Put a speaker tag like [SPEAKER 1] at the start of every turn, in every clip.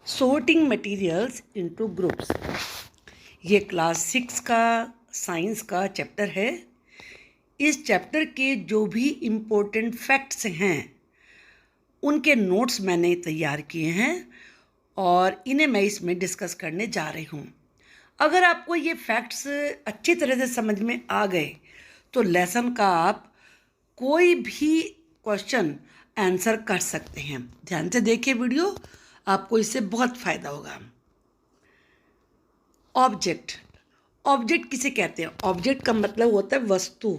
[SPEAKER 1] sorting materials into groups। ये class 6 का science का चैप्टर है। इस चैप्टर के जो भी इम्पोर्टेंट फैक्ट्स हैं उनके नोट्स मैंने तैयार किए हैं और इन्हें मैं इसमें डिस्कस करने जा रही हूँ। अगर आपको ये फैक्ट्स अच्छी तरह से समझ में आ गए तो लेसन का आप कोई भी क्वेश्चन आंसर कर सकते हैं। ध्यान से देखिए वीडियो, आपको इससे बहुत फ़ायदा होगा। ऑब्जेक्ट किसे कहते हैं? ऑब्जेक्ट का मतलब होता है वस्तु,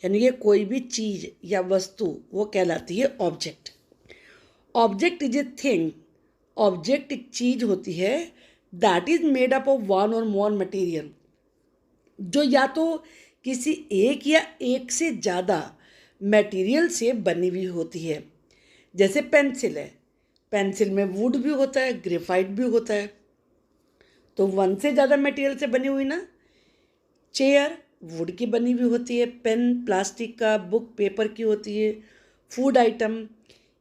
[SPEAKER 1] यानी कि कोई भी चीज़ या वस्तु वो कहलाती है object. Object is a thing. Object एक चीज़ होती है that is made up of one और मोर मटेरियल, जो या तो किसी एक या एक से ज़्यादा मटेरियल से बनी हुई होती है। जैसे पेंसिल है, पेंसिल में वुड भी होता है, ग्रेफाइट भी होता है, तो वन से ज़्यादा मटेरियल से बनी हुई ना। चेयर वुड की बनी हुई होती है, पेन प्लास्टिक का, बुक पेपर की होती है, फूड आइटम,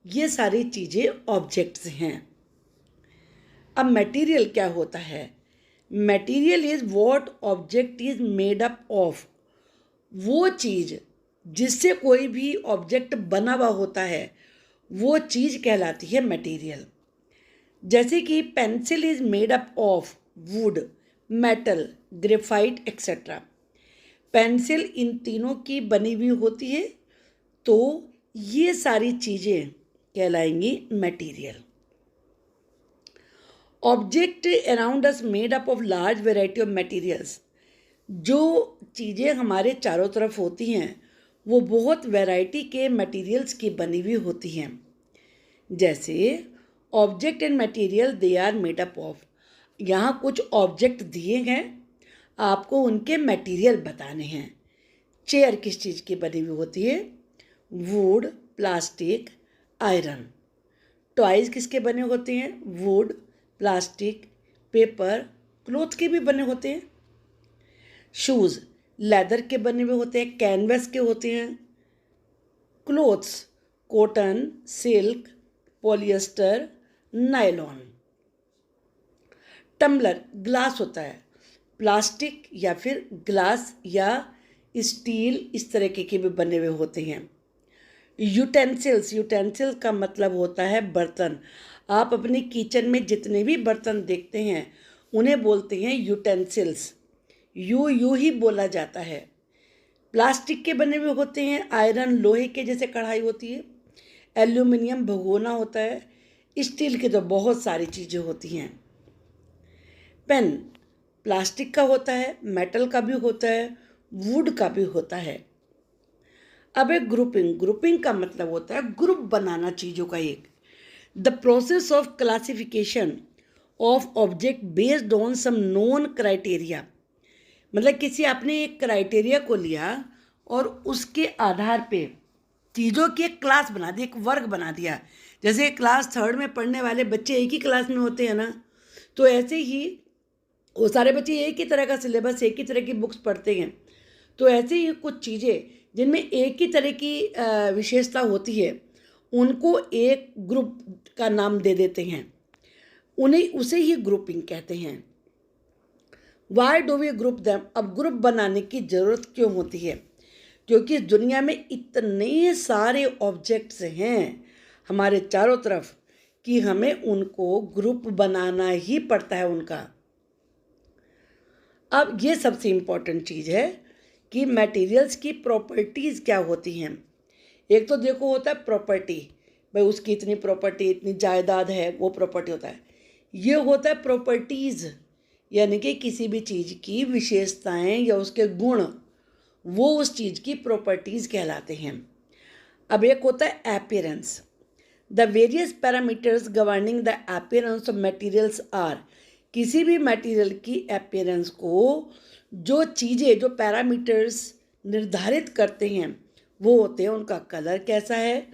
[SPEAKER 1] ये सारी चीज़ें ऑब्जेक्ट्स हैं। अब मटेरियल क्या होता है? Material is what object is made up of. वो चीज़ जिससे कोई भी ऑब्जेक्ट बना हुआ होता है वो चीज़ कहलाती है मटेरियल। जैसे कि pencil is made up of would, metal, graphite etcetera. Pencil in तीनों की बनी हुई होती है, तो ये सारी चीज़ें कहलाएंगी material. Object around us made up of large variety of materials. जो चीज़ें हमारे चारों तरफ होती हैं वो बहुत वैरायटी के मटेरियल्स की बनी हुई होती हैं। जैसे object and material they are made up of. यहाँ कुछ ऑब्जेक्ट दिए हैं, आपको उनके मटेरियल बताने हैं। चेयर किस चीज़ की बनी हुई होती है? Would, plastic, iron. टॉयज़ किसके बने होते हैं? वुड, प्लास्टिक, पेपर, क्लॉथ के भी बने होते हैं। शूज़ लेदर के बने हुए होते हैं, कैनवस के होते हैं। Clothes cotton, silk, polyester, nylon. Tumbler glass होता है, प्लास्टिक या फिर ग्लास या स्टील, इस तरीके के भी बने हुए होते हैं। यूटेंसिल का मतलब होता है बर्तन। आप अपनी किचन में जितने भी बर्तन देखते हैं उन्हें बोलते हैं यूटेंसिल्स। यू ही बोला जाता है। प्लास्टिक के बने हुए होते हैं, आयरन लोहे के जैसे कढ़ाई होती है, एल्यूमिनियम भगोना होता है, स्टील के तो बहुत सारी चीज़ें होती हैं। पेन प्लास्टिक का होता है, मेटल का भी होता है, वुड का भी होता है। अब एक ग्रुपिंग का मतलब होता है ग्रुप बनाना चीज़ों का एक। The process of classification of object based on some known criteria. मतलब किसी आपने एक क्राइटेरिया को लिया और उसके आधार पे चीज़ों की एक क्लास बना दी, एक वर्ग बना दिया। जैसे क्लास 3 में पढ़ने वाले बच्चे एक ही क्लास में होते हैं ना, तो ऐसे ही वो सारे बच्चे एक ही तरह का सिलेबस, एक ही तरह की बुक्स पढ़ते हैं। तो ऐसे ही कुछ चीज़ें जिनमें एक ही तरह की विशेषता होती है उनको एक ग्रुप का नाम दे देते हैं, उन्हें उसे ही ग्रुपिंग कहते हैं। Why do we group them? अब ग्रुप बनाने की ज़रूरत क्यों होती है? क्योंकि दुनिया में इतने सारे ऑब्जेक्ट्स हैं हमारे चारों तरफ कि हमें उनको ग्रुप बनाना ही पड़ता है उनका। अब ये सबसे इम्पॉर्टेंट चीज़ है कि मटेरियल्स की प्रॉपर्टीज़ क्या होती हैं। एक तो देखो होता है प्रॉपर्टी, भाई उसकी इतनी प्रॉपर्टी, इतनी जायदाद है, वो प्रॉपर्टी होता है। ये होता है प्रॉपर्टीज़, यानी कि किसी भी चीज़ की विशेषताएं या उसके गुण, वो उस चीज़ की प्रॉपर्टीज़ कहलाते हैं। अब एक होता है appearance. The various parameters governing the appearance of materials are. किसी भी मटेरियल की अपीयरेंस को जो चीज़ें, जो पैरामीटर्स निर्धारित करते हैं वो होते हैं उनका कलर कैसा है,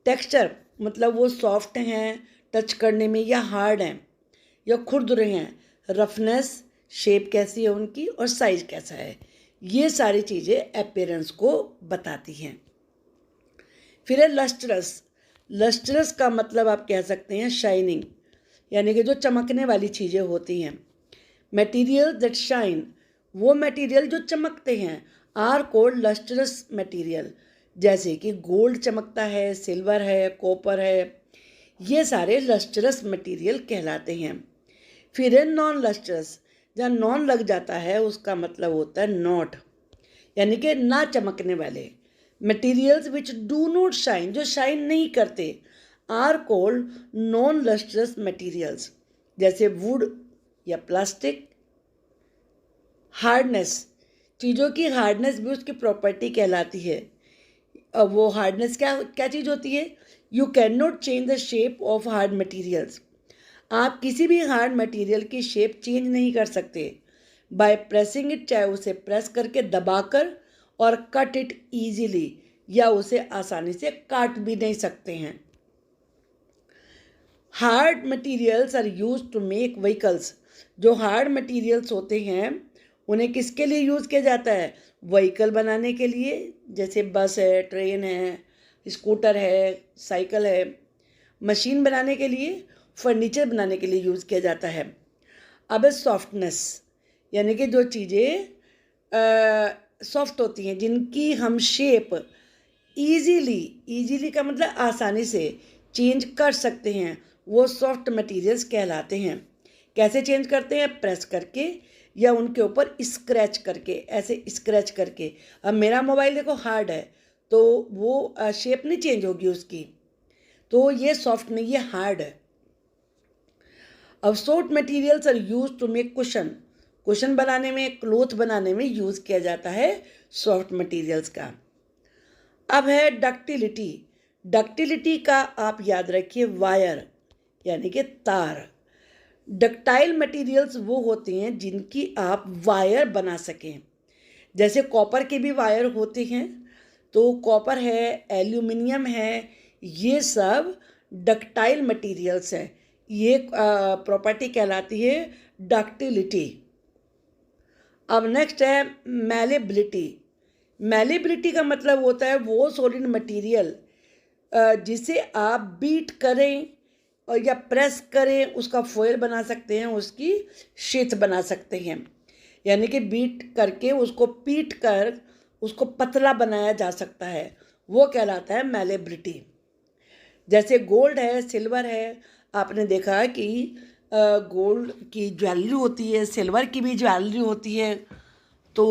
[SPEAKER 1] टेक्सचर मतलब वो सॉफ्ट हैं टच करने में या हार्ड हैं या खुरदुरे हैं, रफनेस, शेप कैसी है उनकी, और साइज कैसा है। ये सारी चीज़ें अपीयरेंस को बताती हैं। फिर है लस्ट्रस। लस्ट्रस का मतलब आप कह सकते हैं शाइनिंग, यानी कि जो चमकने वाली चीज़ें होती हैं। मटेरियल दैट शाइन, वो मटेरियल जो चमकते हैं, आर कॉल्ड लस्ट्रस मटेरियल। जैसे कि गोल्ड चमकता है, सिल्वर है, कॉपर है, ये सारे लस्ट्रस मटेरियल कहलाते हैं। फिर है नॉन लस्ट्रस, जहाँ नॉन लग जाता है उसका मतलब होता है नॉट, यानी कि ना चमकने वाले। Materials which do not shine, जो शाइन नहीं करते, are called non lustrous materials. जैसे वुड या प्लास्टिक। हार्डनेस, चीज़ों की हार्डनेस भी उसकी प्रॉपर्टी कहलाती है। अब वो हार्डनेस क्या क्या चीज़ होती है? You can not change the shape of hard materials, आप किसी भी हार्ड मटेरियल की शेप चेंज नहीं कर सकते। बाय प्रेसिंग इट, चाहे उसे प्रेस करके दबाकर, और कट इट ईजीली, या उसे आसानी से काट भी नहीं सकते हैं। Hard materials are use to make vehicles, जो हार्ड मटेरियल्स होते हैं उन्हें किसके लिए यूज़ किया जाता है? व्हीकल बनाने के लिए, जैसे बस है, ट्रेन है, स्कूटर है, साइकिल है। मशीन बनाने के लिए, फर्नीचर बनाने के लिए यूज़ किया जाता है। अब सॉफ्टनेस, यानी कि जो चीज़ें सॉफ्ट होती हैं, जिनकी हम शेप ईजीली का मतलब आसानी से चेंज कर सकते हैं, वो सॉफ्ट मटेरियल्स कहलाते हैं। कैसे चेंज करते हैं? प्रेस करके या उनके ऊपर स्क्रैच करके, ऐसे स्क्रैच करके। अब मेरा मोबाइल देखो हार्ड है, तो वो शेप नहीं चेंज होगी उसकी, तो ये सॉफ्ट नहीं, ये हार्ड है। अब soft materials are use to make cushion, cushion बनाने में, क्लोथ बनाने में यूज़ किया जाता है सॉफ्ट मटेरियल्स का। अब है डक्टिलिटी। डक्टिलिटी का आप याद रखिए वायर, यानी कि तार। डक्टाइल मटेरियल्स वो होते हैं जिनकी आप वायर बना सकें। जैसे कॉपर के भी वायर होते हैं, तो कॉपर है, एल्यूमिनियम है, ये सब डक्टाइल मटेरियल्स हैं। ये प्रॉपर्टी कहलाती है डक्टिलिटी। अब नेक्स्ट है मैलेबिलिटी। मैलेबिलिटी का मतलब होता है वो सॉलिड मटेरियल जिसे आप बीट करें और या प्रेस करें, उसका फॉयल बना सकते हैं, उसकी शीट बना सकते हैं। यानी कि बीट करके, उसको पीट कर उसको पतला बनाया जा सकता है, वो कहलाता है मैलेबिलिटी। जैसे गोल्ड है, सिल्वर है, आपने देखा कि गोल्ड की ज्वेलरी होती है, सिल्वर की भी ज्वेलरी होती है, तो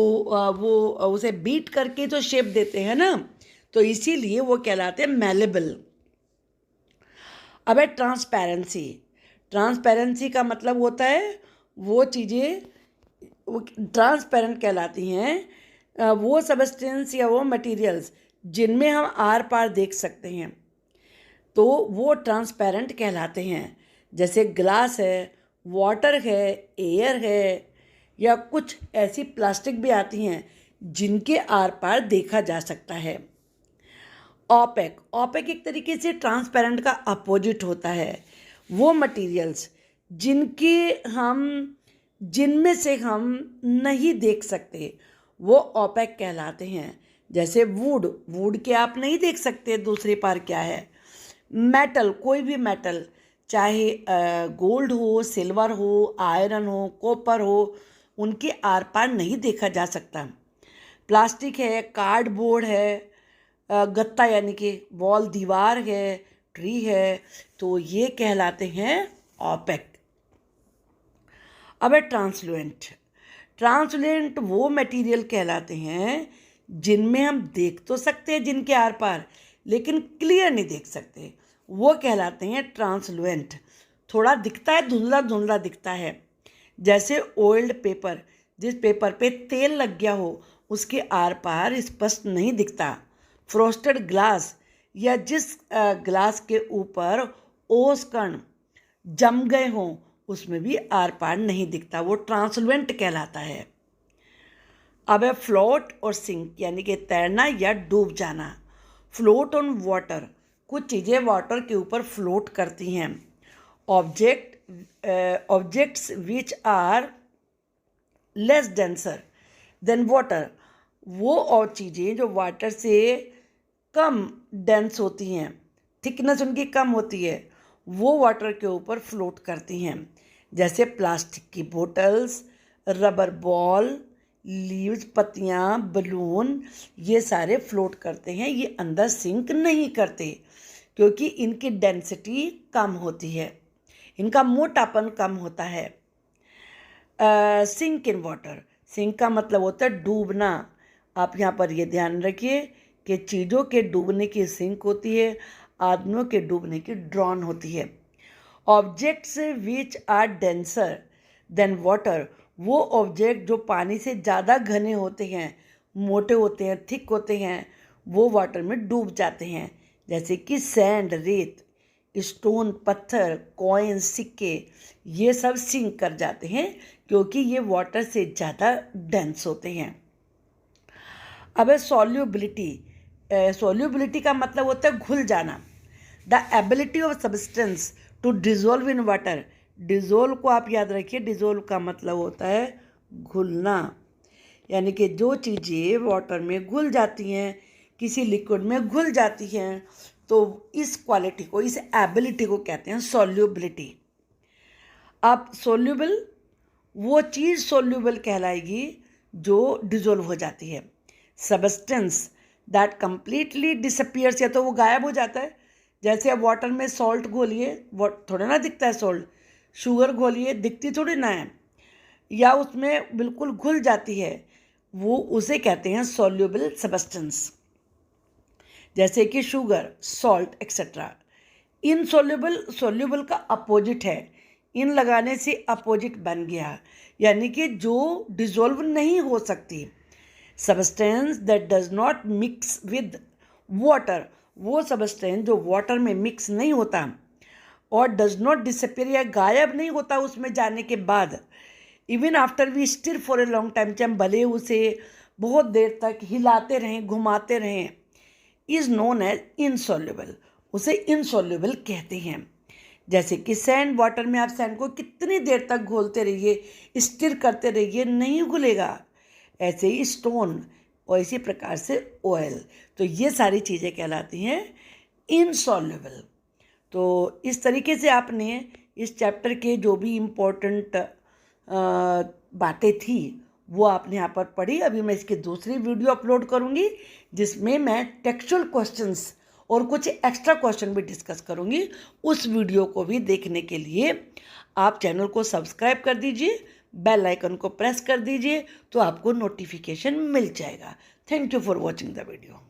[SPEAKER 1] वो उसे बीट करके जो शेप देते हैं ना, तो इसीलिए वो कहलाते हैं मैलेबल। अब है ट्रांसपेरेंसी। ट्रांसपेरेंसी का मतलब होता है वो चीज़ें वो ट्रांसपेरेंट कहलाती हैं, वो सबस्टेंस या वो मटेरियल्स जिनमें हम आर पार देख सकते हैं, तो वो ट्रांसपेरेंट कहलाते हैं। जैसे ग्लास है, वाटर है, एयर है, या कुछ ऐसी प्लास्टिक भी आती हैं जिनके आर पार देखा जा सकता है। ओपेक, ओपेक एक तरीके से ट्रांसपेरेंट का अपोजिट होता है। वो मटेरियल्स जिनमें से हम नहीं देख सकते, वो ओपेक कहलाते हैं। जैसे वुड के आप नहीं देख सकते दूसरे पार क्या है। मेटल, कोई भी मेटल, चाहे गोल्ड हो, सिल्वर हो, आयरन हो, कॉपर हो, उनके आर पार नहीं देखा जा सकता। प्लास्टिक है, कार्डबोर्ड है, गत्ता यानी कि वॉल, दीवार है, ट्री है, तो ये कहलाते हैं ओपेक। अब है ट्रांसलुएंट। ट्रांसलुएंट वो मटेरियल कहलाते हैं जिनमें हम देख तो सकते हैं जिनके आर पार, लेकिन क्लियर नहीं देख सकते, वो कहलाते हैं ट्रांसलुएंट। थोड़ा दिखता है, धुंधला धुंधला दिखता है। जैसे ऑयल्ड पेपर, जिस पेपर पे तेल लग गया हो उसके आर पार स्पष्ट नहीं दिखता। फ्रोस्टेड ग्लास, या जिस ग्लास के ऊपर ओस कण जम गए हों उसमें भी आर पार नहीं दिखता, वो ट्रांसलुएंट कहलाता है। अब है फ्लोट और सिंक, यानी कि तैरना या डूब जाना। फ्लोट ऑन वाटर, कुछ चीज़ें वाटर के ऊपर फ्लोट करती हैं। Objects which are less denser than water, वो और चीज़ें जो वाटर से कम डेंस होती हैं, थिकनेस उनकी कम होती है, वो वाटर के ऊपर फ्लोट करती हैं, जैसे प्लास्टिक की बोतल्स, रबर बॉल, लीव्स, पत्तियाँ, बलून, ये सारे फ्लोट करते हैं। ये अंदर सिंक नहीं करते क्योंकि इनकी डेंसिटी कम होती है, इनका मोटापन कम होता है। सिंक इन वाटर, सिंक का मतलब होता है डूबना। आप यहाँ पर ये ध्यान रखिए कि चीज़ों के डूबने की सिंक होती है, आदमियों के डूबने की ड्रॉन होती है। Objects which are denser than water, वो ऑब्जेक्ट जो पानी से ज़्यादा घने होते हैं, मोटे होते हैं, थिक होते हैं, वो वाटर में डूब जाते हैं, जैसे कि सैंड, रेत, स्टोन, पत्थर, कॉइन, सिक्के, ये सब सिंक कर जाते हैं क्योंकि ये वाटर से ज़्यादा डेंस होते हैं। अब है सॉल्युबिलिटी। सॉल्युबिलिटी का मतलब होता है घुल जाना। The ability of substance to dissolve in water, dissolve को आप याद रखिए, डिज़ोल्व का मतलब होता है घुलना, यानी कि जो चीज़ें वाटर में घुल जाती हैं, किसी लिक्विड में घुल जाती हैं, तो इस क्वालिटी को, इस एबिलिटी को कहते हैं सॉल्युबिलिटी। अब सोल्यूबल, वो चीज़ सोल्यूबल कहलाएगी जो डिज़ोल्व हो जाती है। सबस्टेंस दैट कंप्लीटली डिसअपियर्स, या तो वो गायब हो जाता है, जैसे अब वाटर में सॉल्ट घोलिए, वो थोड़ा ना दिखता है सॉल्ट, शुगर घोलिए दिखती थोड़ी ना है, या उसमें बिल्कुल घुल जाती है, वो उसे कहते हैं सॉल्युबल सबस्टेंस, जैसे कि sugar, salt etcetera. Insoluble, soluble का अपोजिट है, इन लगाने से अपोजिट बन गया, यानी कि जो डिज़ोल्व नहीं हो सकती। Substance that does not mix with water, वो सबस्टेंस जो वाटर में मिक्स नहीं होता और डज नॉट डिसअपियर, या गायब नहीं होता उसमें जाने के बाद, even after we stir for a long time, चाहे हम भले उसे बहुत देर तक हिलाते रहें, घुमाते रहें, इज़ नोन एज इनसॉल्युबल, उसे इनसॉल्युबल कहते हैं। जैसे कि सैंड, वाटर में आप सैंड को कितनी देर तक घोलते रहिए, स्टिर करते रहिए, नहीं घुलेगा। ऐसे ही स्टोन और इसी प्रकार से ऑयल, तो ये सारी चीज़ें कहलाती हैं इनसॉल्युबल। तो इस तरीके से आपने इस चैप्टर के जो भी इम्पोर्टेंट बातें थी वो आपने यहाँ पर पढ़ी। अभी मैं इसकी दूसरी वीडियो अपलोड करूँगी जिसमें मैं टेक्सचुअल क्वेश्चंस और कुछ एक्स्ट्रा क्वेश्चन भी डिस्कस करूँगी। उस वीडियो को भी देखने के लिए आप चैनल को सब्सक्राइब कर दीजिए, बेल आइकन को प्रेस कर दीजिए, तो आपको नोटिफिकेशन मिल जाएगा। Thank you for watching the video.